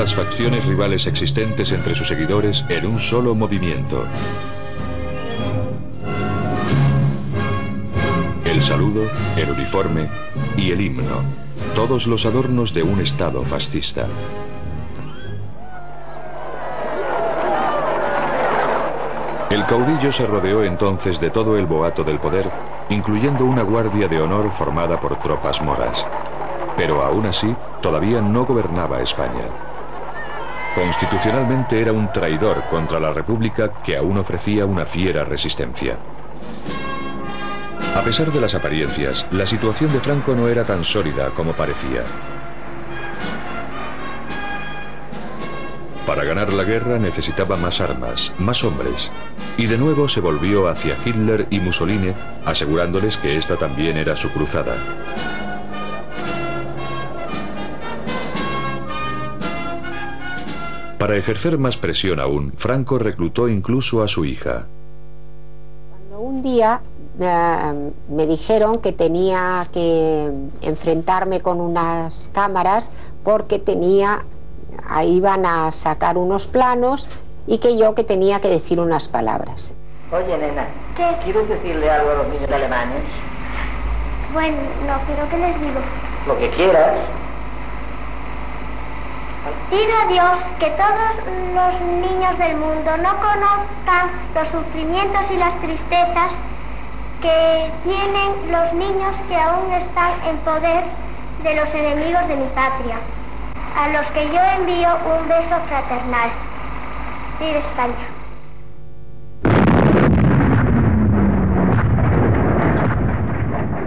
las facciones rivales existentes entre sus seguidores en un solo movimiento. El saludo, el uniforme y el himno, todos los adornos de un Estado fascista. El caudillo se rodeó entonces de todo el boato del poder, incluyendo una guardia de honor formada por tropas moras. Pero aún así, todavía no gobernaba España. Constitucionalmente era un traidor contra la República que aún ofrecía una fiera resistencia. A pesar de las apariencias, la situación de Franco no era tan sólida como parecía. Para ganar la guerra necesitaba más armas, más hombres, y de nuevo se volvió hacia Hitler y Mussolini, asegurándoles que esta también era su cruzada. Para ejercer más presión aún, Franco reclutó incluso a su hija. Cuando un día me dijeron que tenía que enfrentarme con unas cámaras porque iban a sacar unos planos y que tenía que decir unas palabras. Oye, nena, ¿qué? ¿quieres decirle algo a los niños alemanes? Bueno, no, pero ¿qué les digo? Lo que quieras. Pido a Dios que todos los niños del mundo no conozcan los sufrimientos y las tristezas que tienen los niños que aún están en poder de los enemigos de mi patria, a los que yo envío un beso fraternal. ¡Viva España!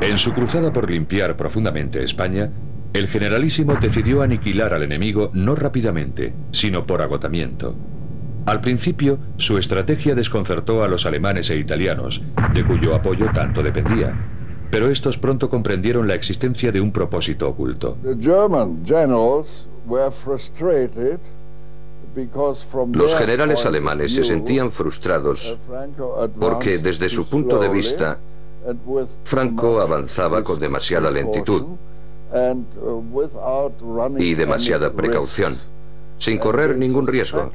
En su cruzada por limpiar profundamente España, el generalísimo decidió aniquilar al enemigo no rápidamente, sino por agotamiento. Al principio, su estrategia desconcertó a los alemanes e italianos, de cuyo apoyo tanto dependía. Pero estos pronto comprendieron la existencia de un propósito oculto. Los generales alemanes se sentían frustrados porque, desde su punto de vista, Franco avanzaba con demasiada lentitud y demasiada precaución, sin correr ningún riesgo,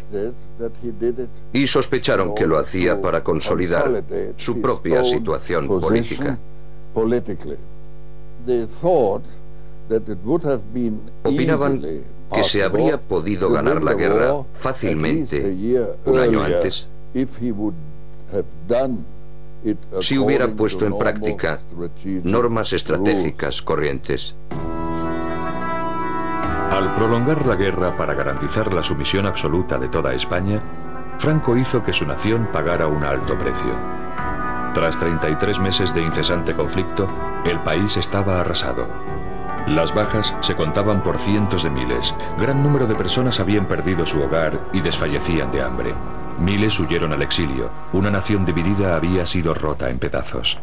y sospecharon que lo hacía para consolidar su propia situación política. Opinaban que se habría podido ganar la guerra fácilmente un año antes si hubiera puesto en práctica normas estratégicas corrientes. Al prolongar la guerra para garantizar la sumisión absoluta de toda España, Franco hizo que su nación pagara un alto precio. Tras 33 meses de incesante conflicto, el país estaba arrasado. Las bajas se contaban por cientos de miles. Gran número de personas habían perdido su hogar y desfallecían de hambre. Miles huyeron al exilio. Una nación dividida había sido rota en pedazos.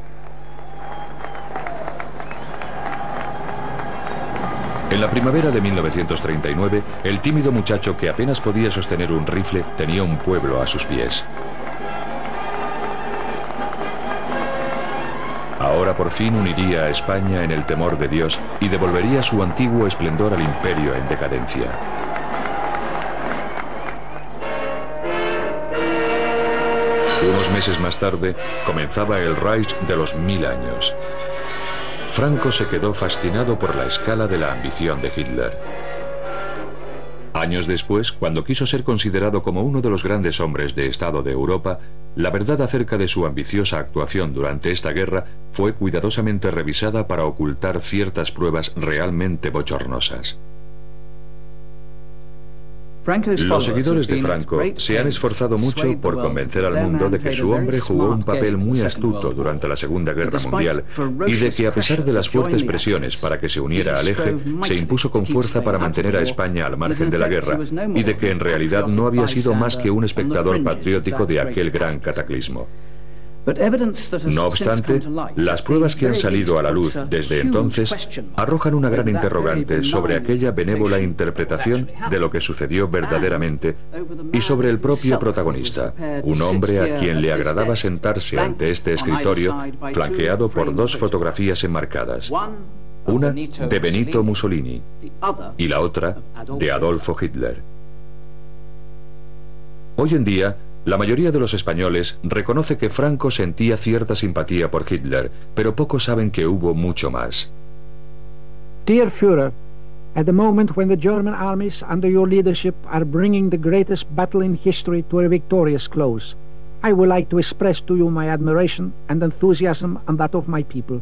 En la primavera de 1939, el tímido muchacho que apenas podía sostener un rifle tenía un pueblo a sus pies. Ahora por fin uniría a España en el temor de Dios y devolvería su antiguo esplendor al imperio en decadencia. Unos meses más tarde, comenzaba el Reich de los 1000 años. Franco se quedó fascinado por la escala de la ambición de Hitler. Años después, cuando quiso ser considerado como uno de los grandes hombres de Estado de Europa, la verdad acerca de su ambiciosa actuación durante esta guerra fue cuidadosamente revisada para ocultar ciertas pruebas realmente bochornosas. Los seguidores de Franco se han esforzado mucho por convencer al mundo de que su hombre jugó un papel muy astuto durante la Segunda Guerra Mundial y de que, a pesar de las fuertes presiones para que se uniera al eje, se impuso con fuerza para mantener a España al margen de la guerra y de que en realidad no había sido más que un espectador patriótico de aquel gran cataclismo. No obstante, las pruebas que han salido a la luz desde entonces arrojan una gran interrogante sobre aquella benévola interpretación de lo que sucedió verdaderamente y sobre el propio protagonista, un hombre a quien le agradaba sentarse ante este escritorio flanqueado por dos fotografías enmarcadas, una de Benito Mussolini y la otra de Adolfo Hitler. Hoy en día, la mayoría de los españoles reconoce que Franco sentía cierta simpatía por Hitler, pero pocos saben que hubo mucho más. Dear Führer, at the moment when the German armies under your leadership are bringing the greatest battle in history to a victorious close, I would like to express to you my admiration and enthusiasm and that of my people.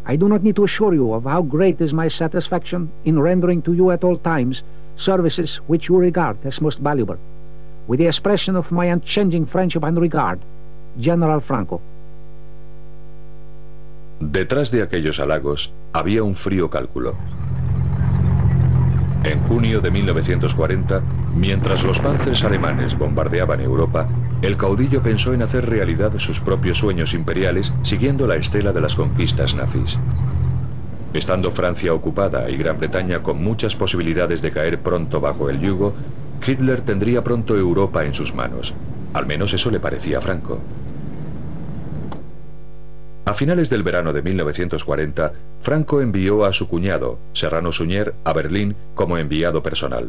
I do not need to assure you of how great is my satisfaction in rendering to you at all times services which you regard as most valuable. With the expression of my unchanging friendship and regard, General Franco. Detrás de aquellos halagos había un frío cálculo. En junio de 1940, mientras los panzers alemanes bombardeaban Europa, el caudillo pensó en hacer realidad sus propios sueños imperiales siguiendo la estela de las conquistas nazis. Estando Francia ocupada y Gran Bretaña con muchas posibilidades de caer pronto bajo el yugo, Hitler tendría pronto Europa en sus manos. Al menos eso le parecía a Franco. A finales del verano de 1940, Franco envió a su cuñado, Serrano Suñer, a Berlín como enviado personal.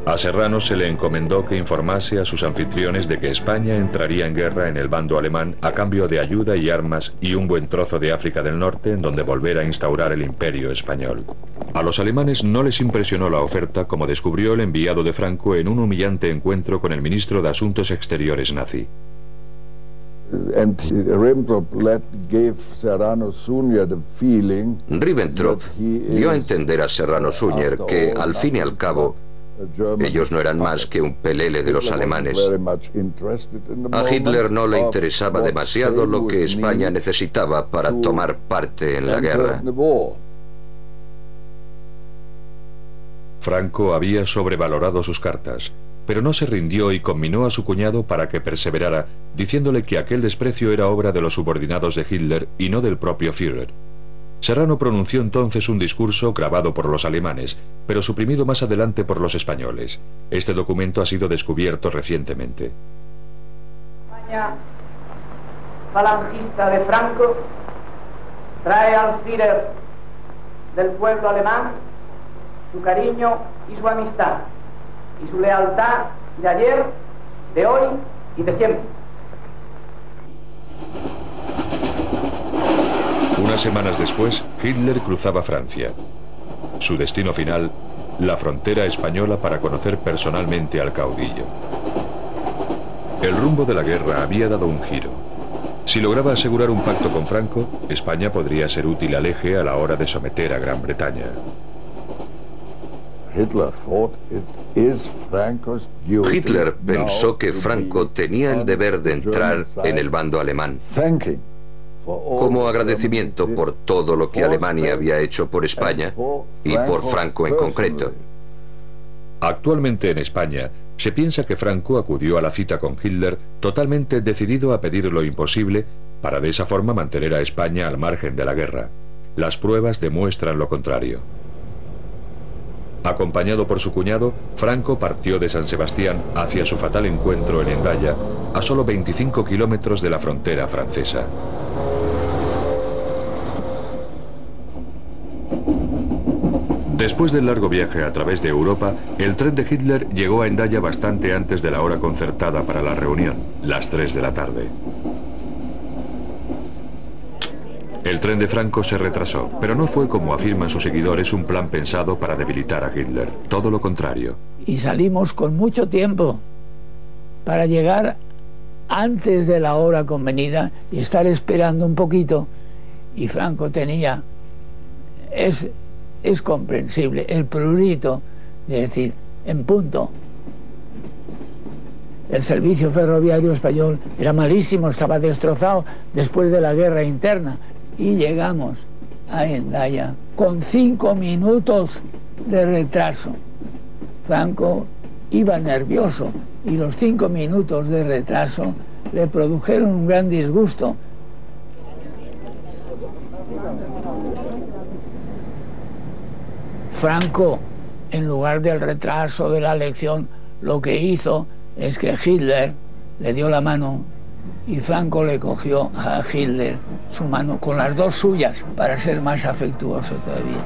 A Serrano se le encomendó que informase a sus anfitriones de que España entraría en guerra en el bando alemán a cambio de ayuda y armas y un buen trozo de África del Norte en donde volver a instaurar el imperio español. A los alemanes no les impresionó la oferta, como descubrió el enviado de Franco en un humillante encuentro con el ministro de Asuntos Exteriores nazi. Ribbentrop dio a entender a Serrano Suñer que, al fin y al cabo, ellos no eran más que un pelele de los alemanes. A Hitler no le interesaba demasiado lo que España necesitaba para tomar parte en la guerra. Franco había sobrevalorado sus cartas, pero no se rindió y conminó a su cuñado para que perseverara, diciéndole que aquel desprecio era obra de los subordinados de Hitler y no del propio Führer. Serrano pronunció entonces un discurso grabado por los alemanes, pero suprimido más adelante por los españoles. Este documento ha sido descubierto recientemente. España falangista de Franco trae al Führer del pueblo alemán su cariño y su amistad, y su lealtad de ayer, de hoy y de siempre. Unas semanas después, Hitler cruzaba Francia. Su destino final, la frontera española para conocer personalmente al caudillo. El rumbo de la guerra había dado un giro. Si lograba asegurar un pacto con Franco, España podría ser útil al eje a la hora de someter a Gran Bretaña. Hitler pensó que Franco tenía el deber de entrar en el bando alemán, como agradecimiento por todo lo que Alemania había hecho por España y por Franco en concreto. Actualmente en España se piensa que Franco acudió a la cita con Hitler totalmente decidido a pedir lo imposible para de esa forma mantener a España al margen de la guerra. Las pruebas demuestran lo contrario. Acompañado por su cuñado, Franco partió de San Sebastián hacia su fatal encuentro en Hendaya, a solo 25 kilómetros de la frontera francesa. Después del largo viaje a través de Europa, el tren de Hitler llegó a Hendaya bastante antes de la hora concertada para la reunión, las 3 de la tarde. El tren de Franco se retrasó, pero no fue, como afirman sus seguidores, un plan pensado para debilitar a Hitler. Todo lo contrario. Y salimos con mucho tiempo para llegar antes de la hora convenida y estar esperando un poquito. Y Franco tenía, es comprensible, el prurito de decir, en punto. El servicio ferroviario español era malísimo, estaba destrozado después de la guerra interna. Y llegamos a Hendaya con 5 minutos de retraso. Franco iba nervioso y los 5 minutos de retraso le produjeron un gran disgusto. Franco, en lugar del retraso de la elección, lo que hizo es que Hitler le dio la mano y Franco le cogió a Hitler su mano con las dos suyas para ser más afectuoso todavía.